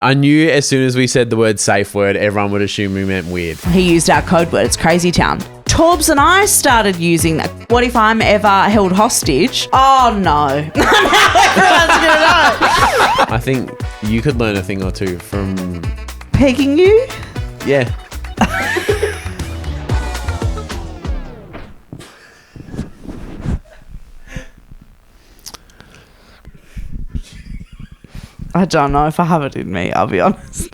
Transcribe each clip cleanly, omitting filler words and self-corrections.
I knew as soon as we said the word safe word, everyone would assume we meant weird. He used our code word. It's Crazy Town. Torbs and I started using that. What if I'm ever held hostage? Oh, no. Everyone's going to know. I think you could learn a thing or two from... Pegging you? Yeah. I don't know if I have it in me, I'll be honest.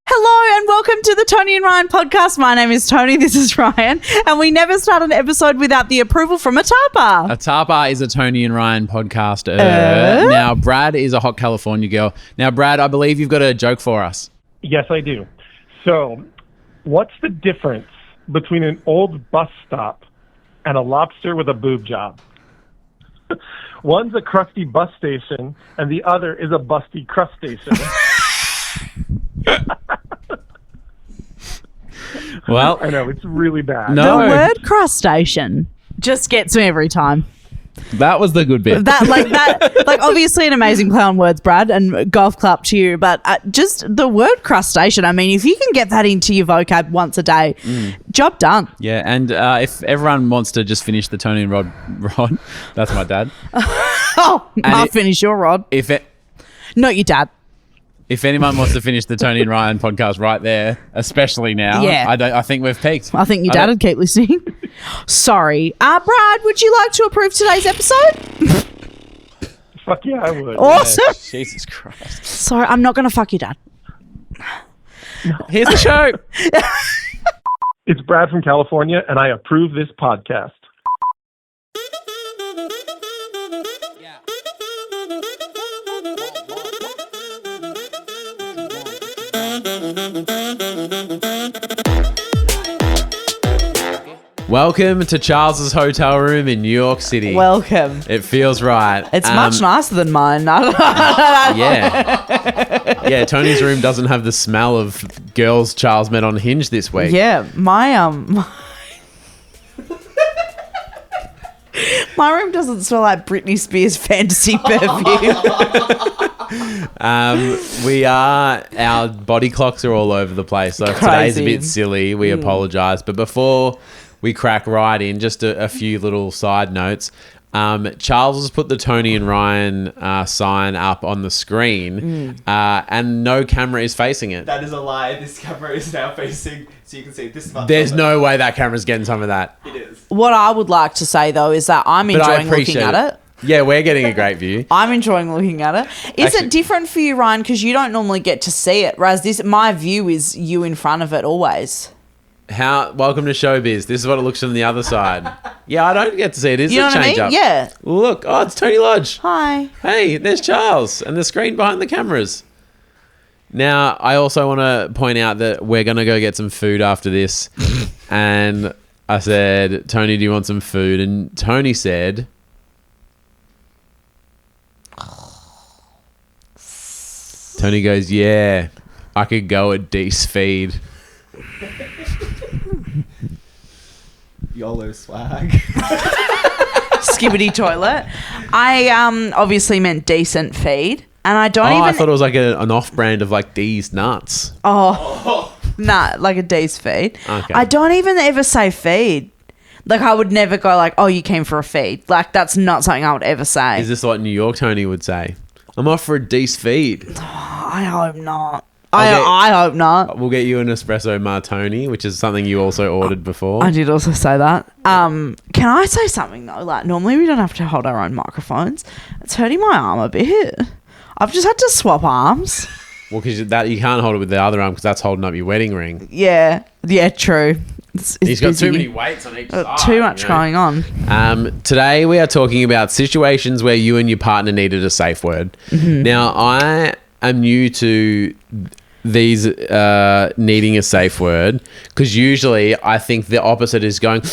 Hello and welcome to the Toni and Ryan podcast. My name is Toni, this is Ryan, and we never start an episode without the approval from a tapa. A tapa is a Toni and Ryan podcast. Now, Brad is a hot California girl. Now, Brad, I believe you've got a joke for us. Yes, I do. So, what's the difference between an old bus stop and a lobster with a boob job? One's a crusty bus station, and the other is a busty crust station. Well, I know, it's really bad. No. The word crustacean just gets me every time. That was the good bit. Like obviously an amazing play on words, Brad, and golf clap to you, but just the word crustacean, I mean, if you can get that into your vocab once a day, job done. Yeah, and if everyone wants to just finish the Toni and Rod, that's my dad. I'll finish your rod. Not your dad. If anyone wants to finish the Toni and Ryan podcast right there, especially now, Yeah. I think we've peaked. I think your dad would keep listening. Sorry. Brad, would you like to approve today's episode? Fuck yeah, I would. Awesome. Yeah, Jesus Christ. Sorry, I'm not going to fuck your dad. Here's the show. It's Brad from California, and I approve this podcast. Welcome to Charles's hotel room in New York City. Welcome. It feels right. It's much nicer than mine. Yeah. Yeah, Tony's room doesn't have the smell of girls Charles met on Hinge this week. Yeah, my room doesn't smell like Britney Spears' fantasy perfume. Our body clocks are all over the place. So if Crazy. today's a bit silly, we apologise. But before we crack right in, just a few little side notes. Charles has put the Toni and Ryan sign up on the screen, and no camera is facing it. That is a lie. This camera is now facing, so you can see this much. There's no way that camera's getting some of that. It is. What I would like to say, though, is that I'm But I enjoying looking appreciate at it. Yeah, we're getting a great view. I'm enjoying looking at it. Is Actually- it different for you, Ryan? Because you don't normally get to see it. Whereas my view is you in front of it always. Welcome to showbiz. This is what it looks from the other side. Yeah, I don't get to see it. Is You know a what I change mean? up? Yeah. Look, it's Tony Lodge. Hi. Hey, there's Charles and the screen behind the cameras. Now, I also want to point out that we're going to go get some food after this. And I said, Tony, do you want some food? And Tony said... Tony goes, yeah, I could go at Dee's feed. YOLO swag. Skibbity toilet. I obviously meant decent feed. And I don't I thought it was like an off-brand of like Dee's nuts. Nah, like a D's feed. Okay. I don't even ever say feed. Like, I would never go like, oh, you came for a feed. Like, that's not something I would ever say. Is this what New York Tony would say? I'm off for a Dee's feed. I hope not. I hope not. We'll get you an espresso martini, which is something you also ordered before. I did also say that. Can I say something, though? Like, normally we don't have to hold our own microphones. It's hurting my arm a bit. I've just had to swap arms. Well, because you can't hold it with the other arm because that's holding up your wedding ring. Yeah, true. It's He's got busy. too many weights on each side. Too much going on. Today we are talking about situations where you and your partner needed a safe word. Mm-hmm. Now, I am new to these needing a safe word because usually I think the opposite is going...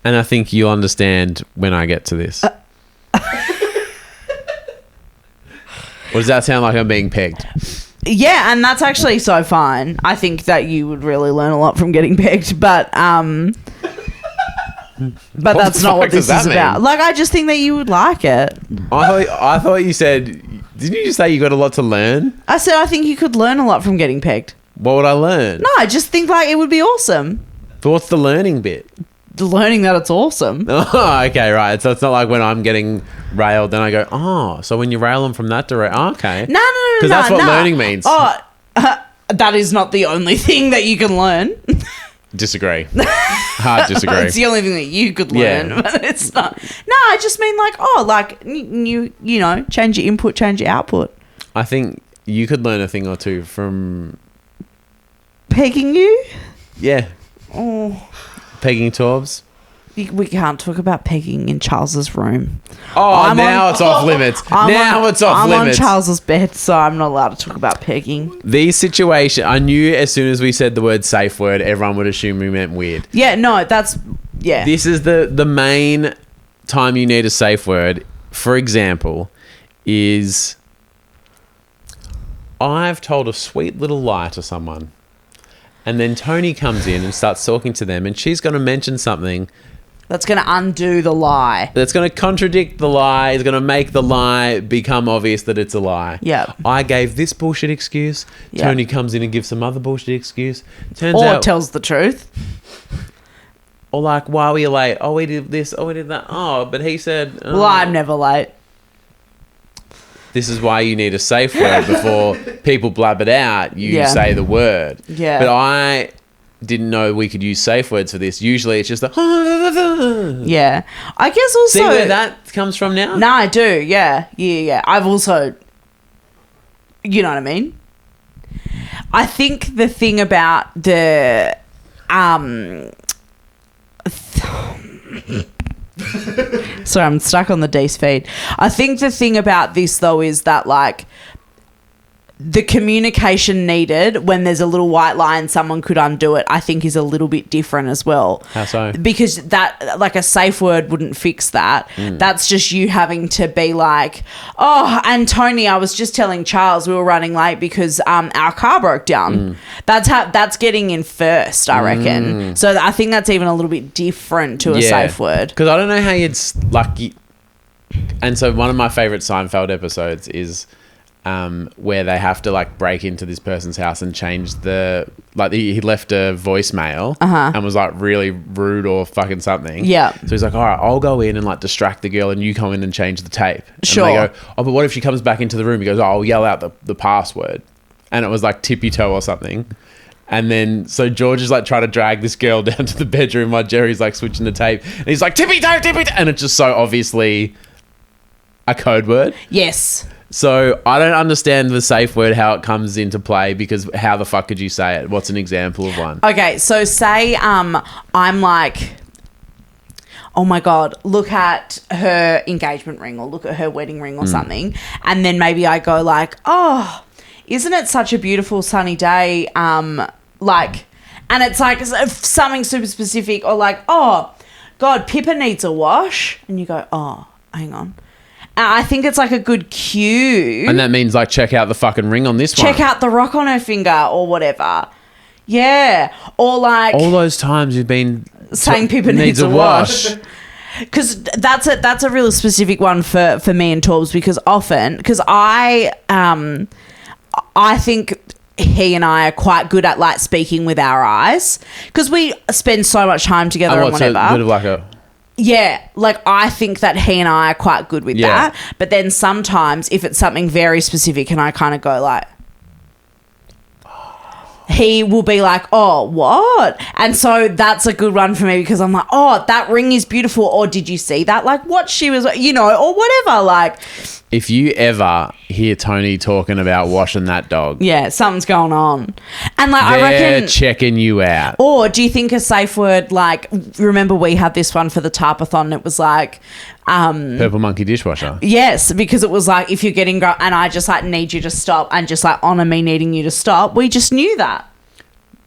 And I think you'll understand when I get to this. Or does that sound like I'm being pegged? Yeah, and that's actually so fine. I think that you would really learn a lot from getting pegged, but But What that's the not fuck what this does that is about. mean? Like, I just think that you would like it. I thought you said. Didn't you just say you got a lot to learn? I said I think you could learn a lot from getting pegged. What would I learn? No, I just think like it would be awesome. But what's the learning bit? Learning that it's awesome. Oh, okay, right. So it's not like when I'm getting railed, then I go, oh, so when you rail them from that direction, okay. No. Because that's what learning means. Oh, that is not the only thing that you can learn. Disagree. Hard disagree. It's the only thing that you could learn, Yeah. but it's not. No, I just mean like, you know, change your input, change your output. I think you could learn a thing or two from, Pegging you? yeah, Oh, pegging Torbs. we can't talk about pegging in Charles's room. Oh, it's off limits. It's off I'm limits. on Charles's bed, so I'm not allowed to talk about pegging. These situations, I knew as soon as we said the word safe word, everyone would assume we meant weird. Yeah, no, that's yeah. This is the main time you need a safe word. For example, is I've told a sweet little lie to someone, and then Toni comes in and starts talking to them, and she's going to mention something That's going to undo the lie. that's going to contradict the lie, is going to make the lie become obvious that it's a lie. Yeah. I gave this bullshit excuse. Yeah. Toni comes in and gives some other bullshit excuse. Turns Or out, tells the truth. or like, why were you late? Oh, we did this. Oh, we did that. Oh, but he said. Oh. Well, I'm never late. This is why you need a safe word before people blab it out. You Yeah. say the word. Yeah. But I didn't know we could use safe words for this. Usually it's just a. Yeah. I guess also... See where that comes from now? No, I do. Yeah. Yeah. I've also... You know what I mean? I think the thing about the... Sorry, I'm stuck on the D's feed. I think the thing about this, though, is that, like, the communication needed when there's a little white lie and someone could undo it, I think is a little bit different as well. How so? Because that, like, a safe word wouldn't fix that. That's just you having to be like, oh, and Toni, I was just telling Charles we were running late because our car broke down. That's getting in first, I reckon. So I think that's even a little bit different to a safe word. Because I don't know how you'd and so one of my favorite Seinfeld episodes is where they have to like break into this person's house and change he left a voicemail and was like really rude or fucking something. Yeah. So he's like, all right, I'll go in and like distract the girl and you come in and change the tape. Sure. And they go, oh, but what if she comes back into the room? He goes, oh, I'll yell out the password. And it was like tippy toe or something. And then, so George is like trying to drag this girl down to the bedroom while Jerry's like switching the tape. And he's like, tippy toe, tippy toe. And it's just so obviously a code word. Yes. So I don't understand the safe word, how it comes into play, because how the fuck could you say it? What's an example of one? Okay, so say I'm like, oh my God, look at her engagement ring or look at her wedding ring or something. And then maybe I go like, oh, isn't it such a beautiful sunny day? Like, and it's like something super specific, or like, oh, God, Pippa needs a wash. And you go, oh, hang on. I think it's like a good cue. And that means like check out the fucking ring on this one. Check out the rock on her finger or whatever. Yeah. Or like... all those times you've been... saying Pippa needs a wash. Because that's a really specific one for me and Torbs, because often... Because I think he and I are quite good at like speaking with our eyes, because we spend so much time together and whatever. A bit of like a... Yeah, like I think that he and I are quite good with Yeah. that. But then sometimes if it's something very specific and I kind of go like, he will be like, oh, what? And so that's a good one for me, because I'm like, oh, that ring is beautiful. Or did you see that? Like what she was, you know, or whatever. Like, if you ever hear Toni talking about washing that dog, yeah, something's going on. And like, they're I reckon... checking you out. Or do you think a safe word, like, remember we had this one for the Tarpathon, it was like... Purple monkey dishwasher. Yes, because it was like, if you're getting and I just like need you to stop, and just like honour me needing you to stop, we just knew that.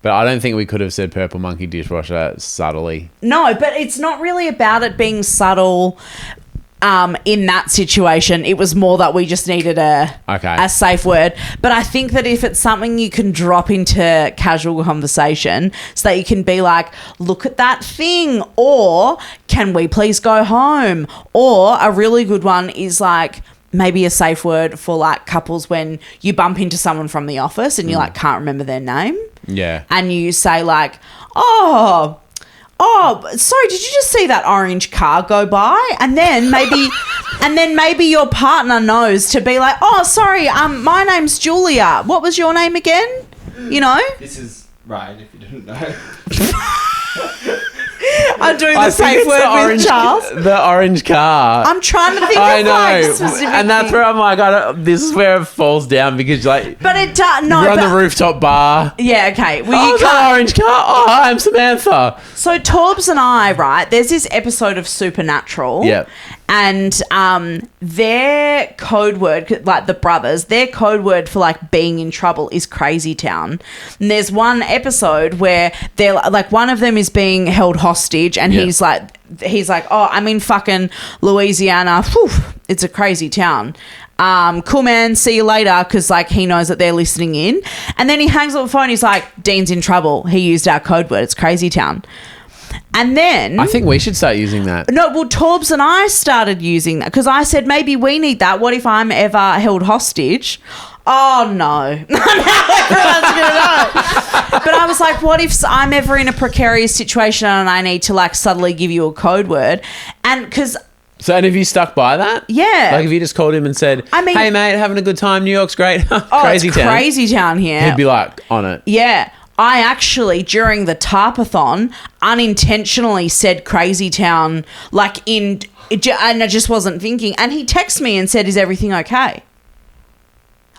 But I don't think we could have said purple monkey dishwasher subtly. No, but it's not really about it being subtle. in that situation, it was more that we just needed a safe word. But I think that if it's something you can drop into casual conversation so that you can be like, look at that thing, or can we please go home? Or a really good one is like maybe a safe word for like couples when you bump into someone from the office and you like can't remember their name. Yeah. And you say like, sorry, did you just see that orange car go by? And then maybe your partner knows to be like, oh, sorry, my name's Julia. What was your name again? You know? This is Ryan, if you didn't know. I'm doing the safe word with Charles. The orange car. I'm trying to think of like specific and that's things. where I'm like, this is where it falls down because like, But it does no. you're on but- the rooftop bar. Yeah, okay. Well, Oh, you it's an can't. orange car. Oh, hi, I'm Samantha. So Torbs and I, right? There's this episode of Supernatural. Yep. And their code word, like the brothers, their code word for like being in trouble is Crazy Town. And there's one episode where they're like, one of them is being held hostage, and Yeah. he's like, oh, I'm in fucking Louisiana. Whew, it's a crazy town. Cool, man, see you later, because like he knows that they're listening in. And then he hangs up the phone. He's like, Dean's in trouble. He used our code word. It's Crazy Town. And then I think we should start using that. no, well, Torbs and I started using that because I said maybe we need that. What if I'm ever held hostage? Oh no, everyone's gonna know. But I was like, what if I'm ever in a precarious situation and I need to like subtly give you a code word? And because So, and have you stuck by that? Yeah. Like, if you just called him and said, I mean- hey, mate, having a good time. New York's great. Crazy it's town. Crazy Town here. He'd be like, on it. Yeah. I actually, during the Tarpathon, unintentionally said Crazy Town, like and I just wasn't thinking. And he texted me and said, is everything okay?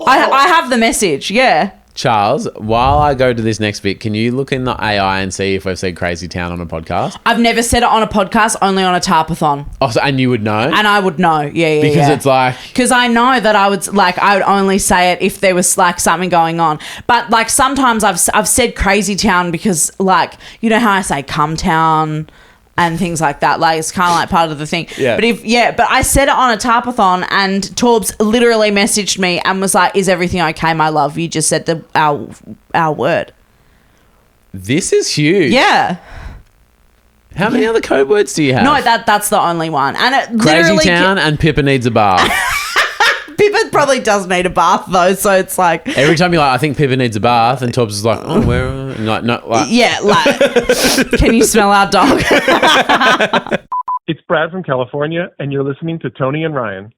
I have the message, yeah. Charles, while I go to this next bit, can you look in the AI and see if we've said Crazy Town on a podcast? I've never said it on a podcast, only on a Tarpathon. Oh, so, and you would know? And I would know, yeah. Because it's like... Because I know that I would only say it if there was like something going on. But like sometimes I've said Crazy Town because like, you know how I say Cum Town and things like that. Like it's kind of like part of the thing. Yeah. But I said it on a Tarpathon and Torbs literally messaged me and was like, is everything okay, my love? You just said our word. This is huge. Yeah. How many other code words do you have? No, that's the only one. And it Crazy literally Town and Pippa needs a bath. Pippa probably does need a bath though, so it's like Every time you're like, I think Pippa needs a bath, and Torbs is like, oh, where? And like, no, like, yeah, like can you smell our dog? It's Brad from California, and you're listening to Toni and Ryan.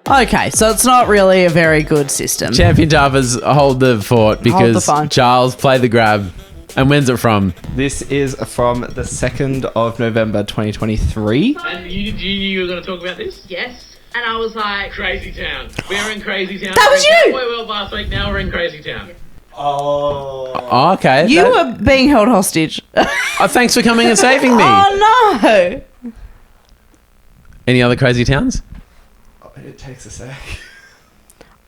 Okay, so it's not really a very good system. Champion Tappers hold the fort because phone. Charles played the grab. And when's it from? This is from the 2nd of November 2023. And you knew you were going to talk about this? Yes. And I was like, Crazy Town. We were in Crazy Town. That was you! Well, last week. Now we're in Crazy Town. Oh, okay. You were being held hostage. Oh, thanks for coming and saving me. Oh no! Any other crazy towns? It takes a sec.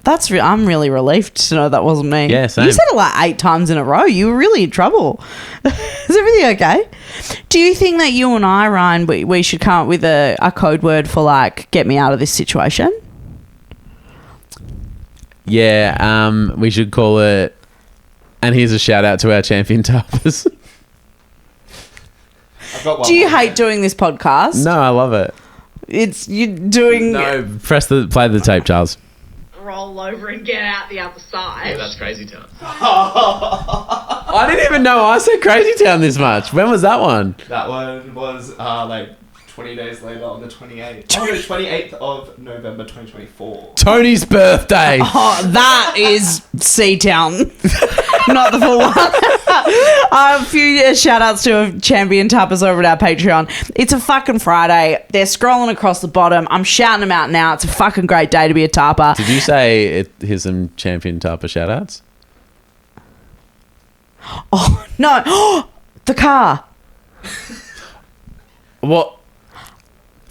I'm really relieved to know that wasn't me. Yeah, same. You said it like 8 times in a row. You were really in trouble. Is everything okay? Do you think that you and I, Ryan, we should come up with a code word for like get me out of this situation? Yeah, we should call it. And here's a shout out to our champion tappers. I've got one. Do you hate doing this podcast? No, I love it. It's you doing. No, play the tape, Charles. roll over and get out the other side. Yeah, that's Crazy Town. I didn't even know I said Crazy Town this much. When was that one? That one was like 20 days later on the 28th. Oh, no, 28th of November 2024. Tony's birthday. Oh, that is C-Town. Not the full one. A few shout outs to champion tappers over at our Patreon. It's a fucking Friday. They're scrolling across the bottom. I'm shouting them out now. It's a fucking great day to be a tapper. Did you say here's some champion tapper shout outs? Oh, no. The car. What?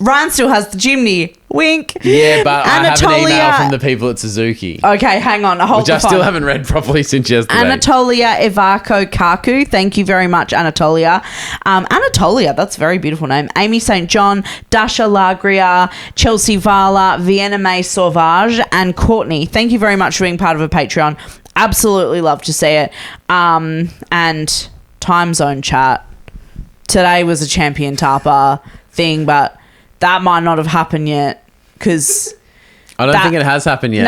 Ryan still has the Jimny. Wink. Yeah, but I have an email Anatolia- from the people at Suzuki, Okay, hang on. Hold which I the phone. still haven't read properly since yesterday. Anatolia Ivako Kaku. Thank you very much, Anatolia. Anatolia, that's a very beautiful name. Amy St. John, Dasha Lagria, Chelsea Vala, Vienna May Sauvage, and Courtney. Thank you very much for being part of a Patreon. Absolutely love to see it. And time zone chat. Today was a champion Tapa thing, but that might not have happened yet because I don't think it has happened yet.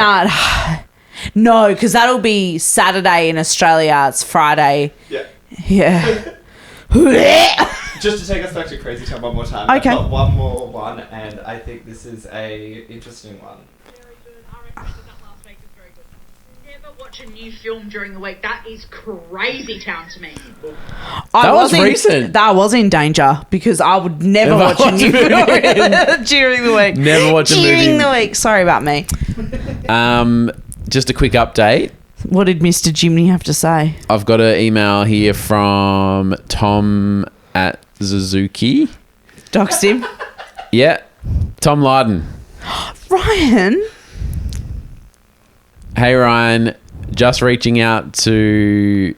no, because that'll be Saturday in Australia. It's Friday. Yeah. Yeah. Just to take us back to Crazy Town one more time. Okay. I've got one more one, and I think this is a interesting one. Very good. I recommended that last week. It's very good. Never watch a new film during the week. That is Crazy Town to me. That was recent. That was in danger because I would never watch a new film during the week. Never watch a during movie. the week. Sorry about me. Just a quick update. What did Mr. Jimny have to say? I've got an email here from Tom at Suzuki. Doxed him. Yeah, Tom Lyden. Ryan. Hey Ryan, just reaching out to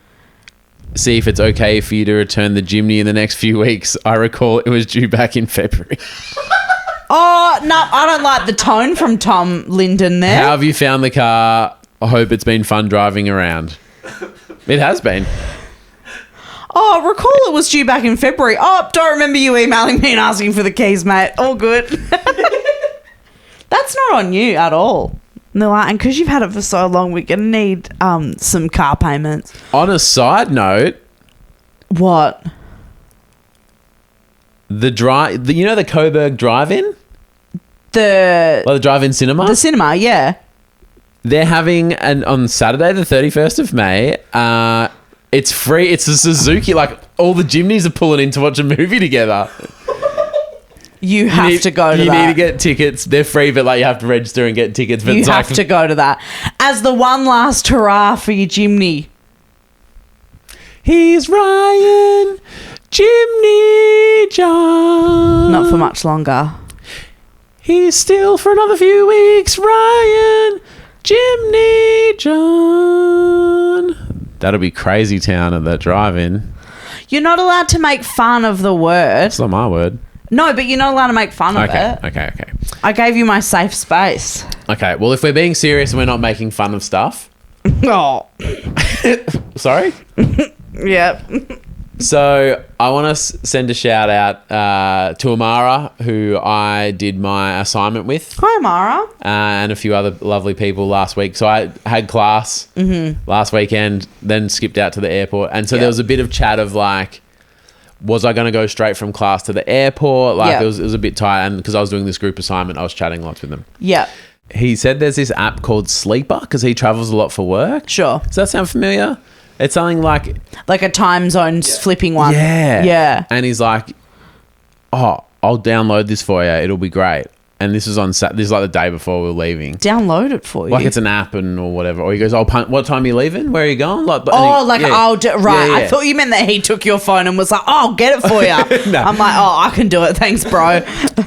see if it's okay for you to return the Jimny in the next few weeks. I recall it was due back in February. Oh, no, I don't like the tone from Tom Linden there. How have you found the car? I hope it's been fun driving around. It has been. Oh, recall it was due back in February. Oh, don't remember you emailing me and asking for the keys, mate. All good. That's not on you at all. No, and because you've had it for so long, we're going to need some car payments. On a side note, What? the Coburg Drive-In? The Like the drive-in cinema? cinema, yeah. They're having on Saturday, the 31st of May, it's free. It's a Suzuki. Like, all the Jimneys are pulling in to watch a movie together. You have to go to you that. need to get tickets. They're free, but like you have to register and get tickets. But You it's have like, to go to that. As the one last hurrah for your Jimny. He's Ryan Jimny John. Not for much longer. He's still for another few weeks. Ryan Jimny John. That'll be Crazy Town at that drive-in. You're not allowed to make fun of the word. It's not my word. No, but you're not allowed to make fun of it. Okay. I gave you my safe space. Okay, well, if we're being serious and we're not making fun of stuff. Oh. Sorry? Yep. So I want to send a shout out to Amara, who I did my assignment with, Hi, Mara. and a few other lovely people last week. So I had class last weekend, then skipped out to the airport. And so there was a bit of chat of like, was I going to go straight from class to the airport? Like it was a bit tight. And because I was doing this group assignment, I was chatting lots with them. Yep. He said there's this app called Sleeper because he travels a lot for work. Sure. Does that sound familiar? It's something like... Like a time zone flipping one. Yeah. Yeah. And he's like, oh, I'll download this for you. It'll be great. And this was on this is like the day before we were leaving. Download it for you. Like it's an app or whatever. Or he goes, what time are you leaving? Where are you going? Like, Right. Yeah. I thought you meant that he took your phone and was like, oh, I'll get it for you. No. I'm like, oh, I can do it. Thanks, bro.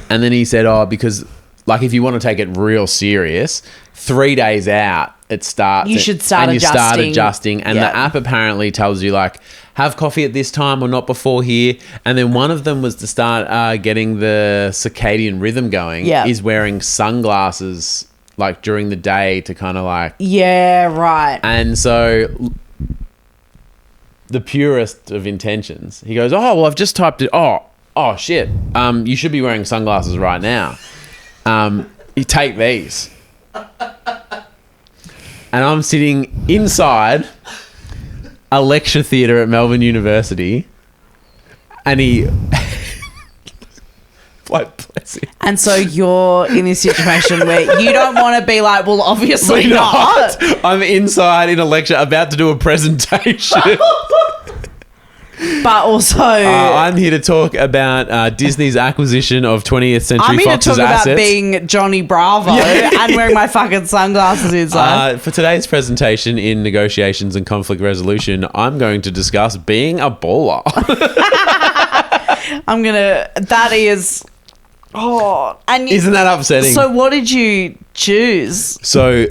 And then he said, because like if you want to take it real serious, 3 days out, it starts. You should start and adjusting. You start adjusting. And Yeah. the app apparently tells you like, have coffee at this time or not before here. And then one of them was to start getting the circadian rhythm going. Yeah. Is wearing sunglasses like during the day to kind of like. Yeah, right. And so the purest of intentions, he goes, oh, well, I've just typed it. Oh, shit. You should be wearing sunglasses right now. You take these. And I'm sitting inside a lecture theatre at Melbourne University, and he... bless him. And so you're in this situation where you don't want to be like, well, obviously not. I'm inside in a lecture about to do a presentation. But also... I'm here to talk about Disney's acquisition of 20th Century I'm here to Fox's talk assets. about being Johnny Bravo and wearing my fucking sunglasses inside. For today's presentation in negotiations and conflict resolution, I'm going to discuss being a baller. That is Oh, and Isn't that upsetting? so what did you choose? So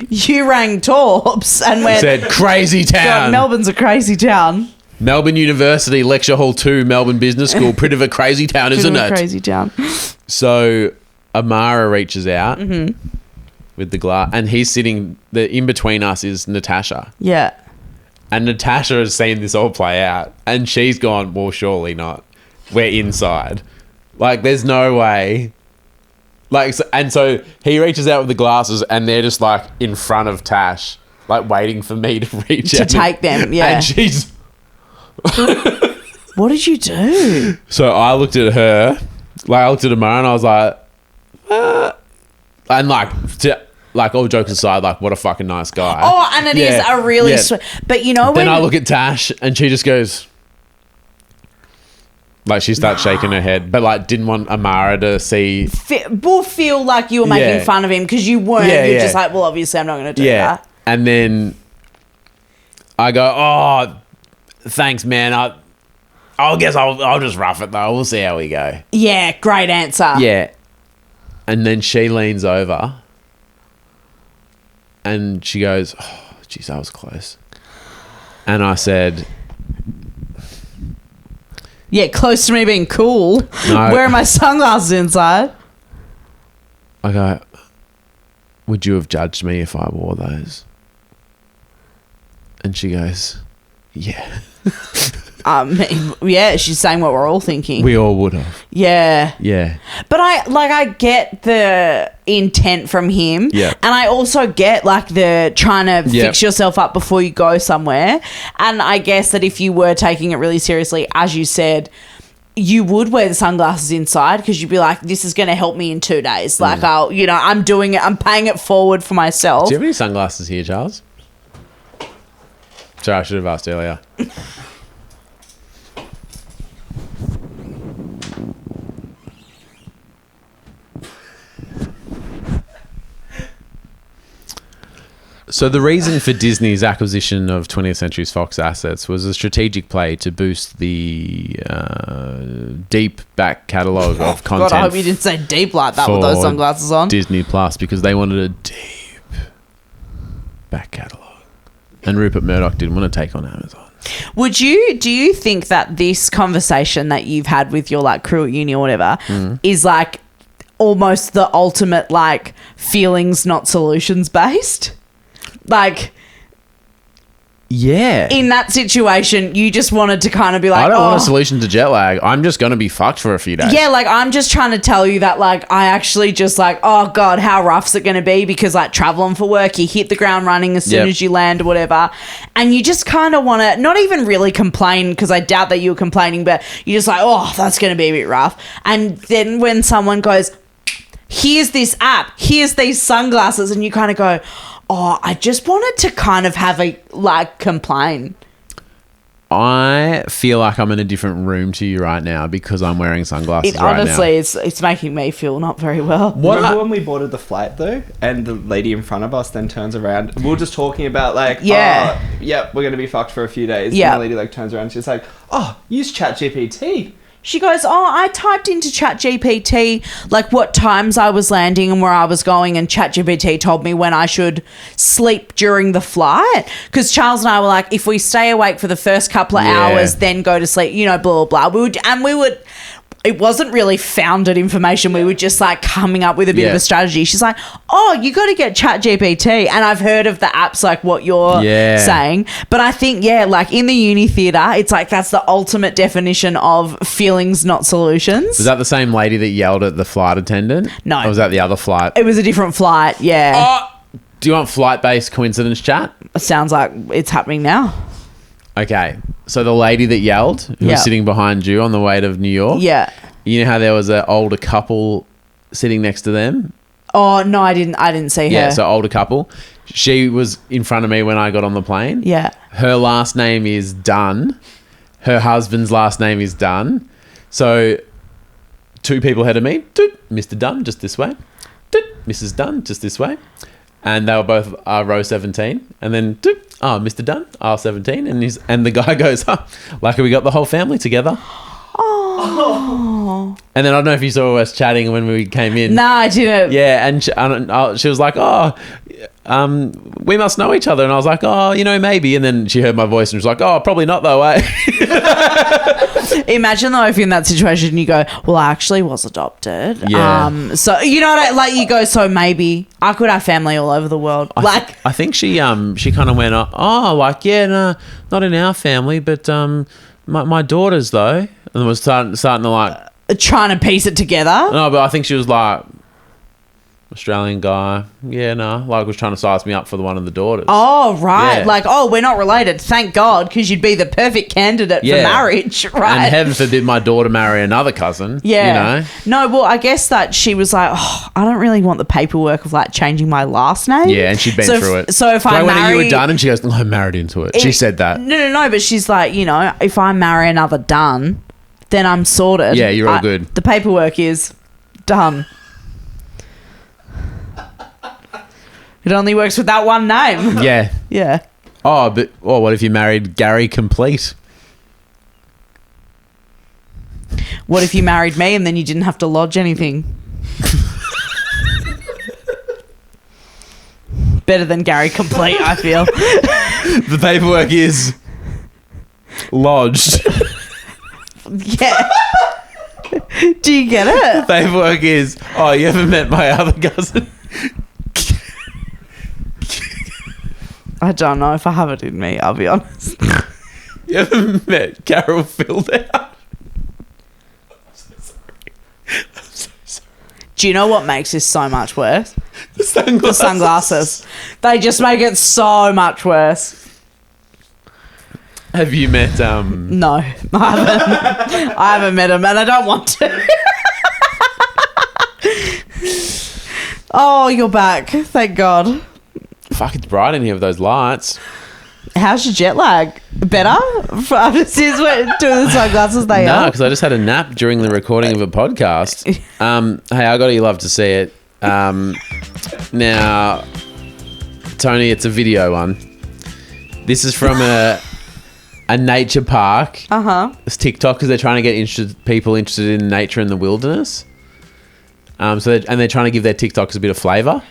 You rang Torps and went, said crazy God, town. Melbourne's a crazy town. Melbourne University, Lecture Hall 2, Melbourne Business School. Pretty of a crazy town, isn't Bit of a it? crazy town. So Amara reaches out with the glass, and he's sitting. In between us is Natasha, Yeah. and Natasha has seen this all play out, and she's gone, well, surely not. We're inside. Like, there's no way. Like, so he reaches out with the glasses, and they're just like in front of Tash, like waiting for me to reach To out take them, yeah. And she's. What did you do? So I looked at her, like I looked at Amara, and I was like, and like all jokes aside, like what a fucking nice guy. Oh, and it is Yeah, a really yeah. sweet. But you know when Then I look at Tash, and she just goes, like she starts shaking her head, but like didn't want Amara to see. we'll feel like you were making Yeah. fun of him because you weren't. Yeah, You're yeah. just like, well, obviously I'm not going to do Yeah, that. and then I go, oh, thanks, man. I guess I'll just rough it though. We'll see how we go. Yeah, great answer. Yeah. And then she leans over and she goes, oh, geez, that was close. And I said, Yeah, close to me being cool. No. Where are my sunglasses inside? I go, would you have judged me if I wore those? And she goes, yeah. Yeah, she's saying what we're all thinking. We all would have. Yeah. Yeah. But I get the intent from him. Yeah. And I also get like the trying to Yeah. fix yourself up before you go somewhere. And I guess that if you were taking it really seriously, as you said, you would wear the sunglasses inside because you'd be like, this is going to help me in 2 days. Like, I'm doing it. I'm paying it forward for myself. Do you have any sunglasses here, Charles? Sorry, I should have asked earlier. So the reason for Disney's acquisition of 20th Century Fox assets was a strategic play to boost the deep back catalogue of content. God, I hope you didn't say deep like that with for those sunglasses on. Disney Plus, because they wanted a deep back catalogue. And Rupert Murdoch didn't want to take on Amazon. Do you think that this conversation that you've had with your like crew at uni or whatever is like almost the ultimate like feelings not solutions based? Like Yeah. in that situation, you just wanted to kind of be like, I don't want a solution to jet lag. I'm just going to be fucked for a few days. yeah, like I'm just trying to tell you that like I actually just like, oh God, how rough's it going to be? Because like traveling for work, you hit the ground running as soon Yep. as you land or whatever. And you just kind of want to not even really complain because I doubt that you were complaining, but you're just like, oh, that's going to be a bit rough. And then when someone goes, here's this app, here's these sunglasses, and you kind of go, oh, I just wanted to kind of have a like complain. I feel like I'm in a different room to you right now because I'm wearing sunglasses right Honestly, now. it's making me feel not very well. Remember when we boarded the flight though, and the lady in front of us then turns around? We were just talking about like, Yeah. yep, we're gonna be fucked for a few days. Yeah. And the lady like turns around, and she's like, oh, use ChatGPT. She goes, oh, I typed into ChatGPT like what times I was landing and where I was going, and ChatGPT told me when I should sleep during the flight. Because Charles and I were like, if we stay awake for the first couple of Yeah. hours, then go to sleep, you know, blah, blah, blah. We would, it wasn't really founded information. We were just like coming up with a bit of Yeah. a strategy. She's like, oh, you got to get ChatGPT. And I've heard of the apps like what you're Yeah. saying. But I think, yeah, like in the uni theatre, it's like that's the ultimate definition of feelings, not solutions. Was that the same lady that yelled at the flight attendant? No. Or was that the other flight? It was a different flight, yeah. Do you want flight-based coincidence chat? It sounds like it's happening now. Okay. So the lady that yelled, who Yeah. was sitting behind you on the way to New York. Yeah. You know how there was an older couple sitting next to them? Oh, no, I didn't see her. Yeah, so older couple. She was in front of me when I got on the plane. Yeah. Her last name is Dunn. Her husband's last name is Dunn. So 2 people ahead of me. Doot, Mr. Dunn, just this way. Doot, Mrs. Dunn, just this way. And they were both row 17. And then, doot, oh, Mr. Dunn, aisle 17. And the guy goes, huh, lucky we got the whole family together. Oh, Oh. And then I don't know if you saw us chatting when we came in. No, I didn't. Yeah, and she was like, "Oh, we must know each other." And I was like, "Oh, maybe." And then she heard my voice and was like, "Oh, probably not though, eh?" Imagine though if you're in that situation you go, well, I actually was adopted. Yeah. So you know what you go, so maybe I could have family all over the world. I think she kind of went, "Oh, like, yeah, no, not in our family, but my daughter's though," and was starting to like trying to piece it together. no, but I think she was like, Australian guy, yeah, no, like was trying to size me up for one of the daughters. Oh, right. Yeah. Like, oh, we're not related. Thank God, because you'd be the perfect candidate for marriage, right? And heaven forbid my daughter marry another cousin. Yeah. No, well, I guess that she was like, oh, I don't really want the paperwork of like changing my last name. Yeah, and she'd been through it. So if I when marry... you were done, and she goes, "No, I'm married into it." She said that. No, but she's like, if I marry another Dunn, then I'm sorted. Yeah, you're all good. The paperwork is done. It only works with that one name. Yeah. Yeah. Oh, but what if you married Gary Complete? What if you married me and then you didn't have to lodge anything? Better than Gary Complete, I feel. The paperwork is lodged. Yeah. Do you get it? Paperwork is, oh, you haven't met my other cousin? I don't know if I have it in me, I'll be honest. You haven't met Carol Fildout? I'm so sorry. Do you know what makes this so much worse? The sunglasses. The sunglasses. They just make it so much worse. Have you met, No, I haven't. I haven't met him and I don't want to. Oh, you're back. Thank God. Fuck, it's bright in here with those lights. How's your jet lag? Better? Since we're doing the sunglasses, they No, are. because I just had a nap during the recording of a podcast. Hey, I gotta love to see it. Now, Toni, it's a video one. This is from a nature park. It's TikTok because they're trying to get people interested in nature and the wilderness. They're trying to give their TikTokers a bit of flavour.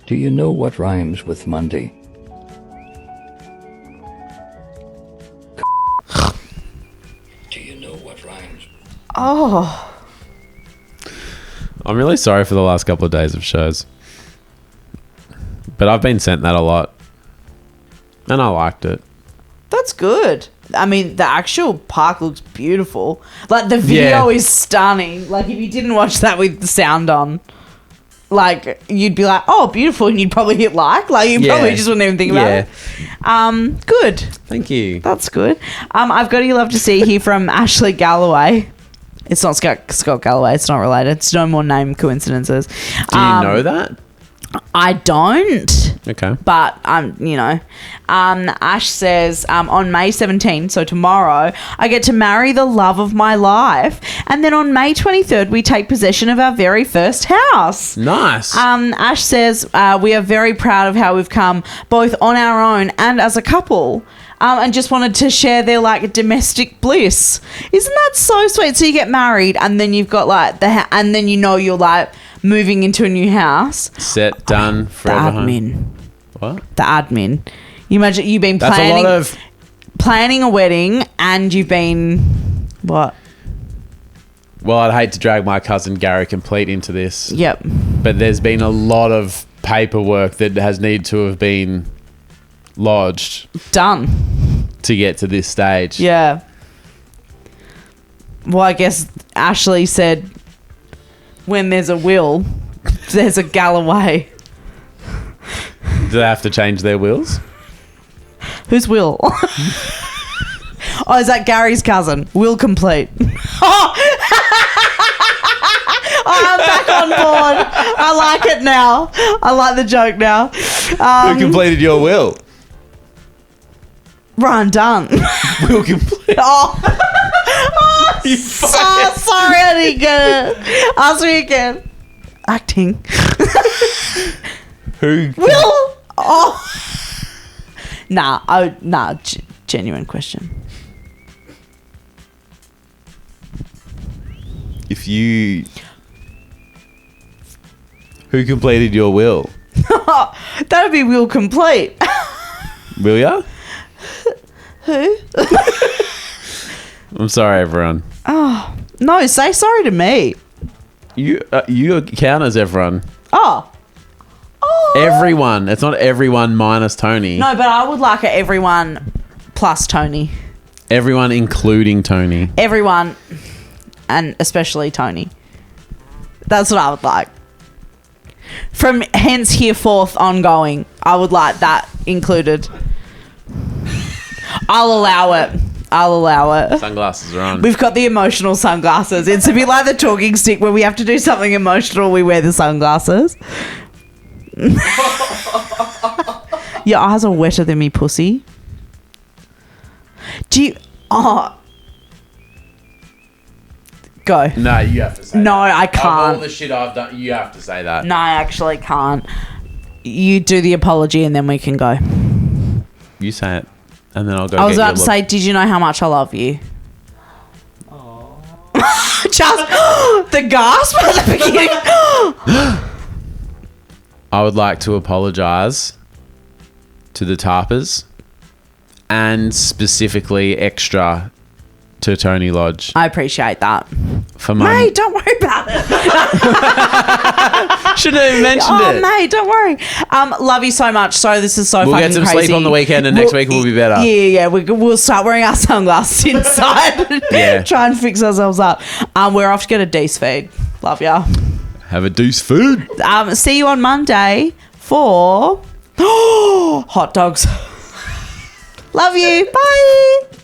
Do you know what rhymes with Monday? Do you know what rhymes? Oh. I'm really sorry for the last couple of days of shows. But I've been sent that a lot. And I liked it. That's good. I mean, the actual park looks beautiful. Like, the video is stunning. Like, if you didn't watch that with the sound on, like, you'd be like, oh, beautiful, and you'd probably hit like. Like, you probably just wouldn't even think about it. Good. Thank you. That's good. I've got You Love to See here from Ashley Galloway. It's not Scott Galloway. It's not related. It's no more name coincidences. Do you know that? I don't. Okay. But, Ash says, on May 17, so tomorrow, I get to marry the love of my life. And then on May 23rd, we take possession of our very first house. Nice. Ash says, we are very proud of how we've come, both on our own and as a couple. And just wanted to share their, like, domestic bliss. Isn't that so sweet? So you get married and then you've got, like, and then you're, like, moving into a new house. Set, done, forever home. The admin. What? The admin. You imagine you've been That's planning, a lot of... planning a wedding and you've been... What? Well, I'd hate to drag my cousin Gary Complete into this. Yep. But there's been a lot of paperwork that has needed to have been lodged Done. to get to this stage. Yeah. Well, I guess Ashley said, when there's a will, there's a Galloway. Do they have to change their wills? Who's Will? Oh, is that Gary's cousin? Will Complete. Oh, I'm back on board. I like it now. I like the joke now. Who completed your will? Ryan Dunn. Will Complete. Oh. So sorry I didn't get it. Ask me again. Acting. Who? Will. Oh. Nah. Genuine question. if you... Who completed your will? That'd be will complete. Will ya? Who? I'm sorry, everyone. No, say sorry to me. You count as everyone. Oh. Everyone. It's not everyone minus Toni. No, but I would like it everyone plus Toni. Everyone including Toni. Everyone, and especially Toni. That's what I would like. From hence hereforth ongoing, I would like that included. I'll allow it. Sunglasses are on. We've got the emotional sunglasses. It's a bit like the talking stick where we have to do something emotional. We wear the sunglasses. Your eyes are wetter than me, pussy. Do you... Oh. Go. No, you have to say No, that. I can't. Of all the shit I've done, you have to say that. No, I actually can't. You do the apology and then we can go. You say it, and then I'll go. I was get about your to look. say, did you know how much I love you? Just the gasp at the beginning. I would like to apologise to the Tarpers, and specifically extra to Toni Lodge I appreciate that. for my. Mate, don't worry about it. Shouldn't have even mentioned Oh, it. mate, don't worry. Love you so much. So this is so We'll fucking get some crazy. sleep on the weekend, and next week will be better. Yeah. We'll start wearing our sunglasses inside. Yeah. Try and fix ourselves up. We're off to get a D's feed. Love ya. Have a deuce food. See you on Monday for hot dogs. Love you. Bye.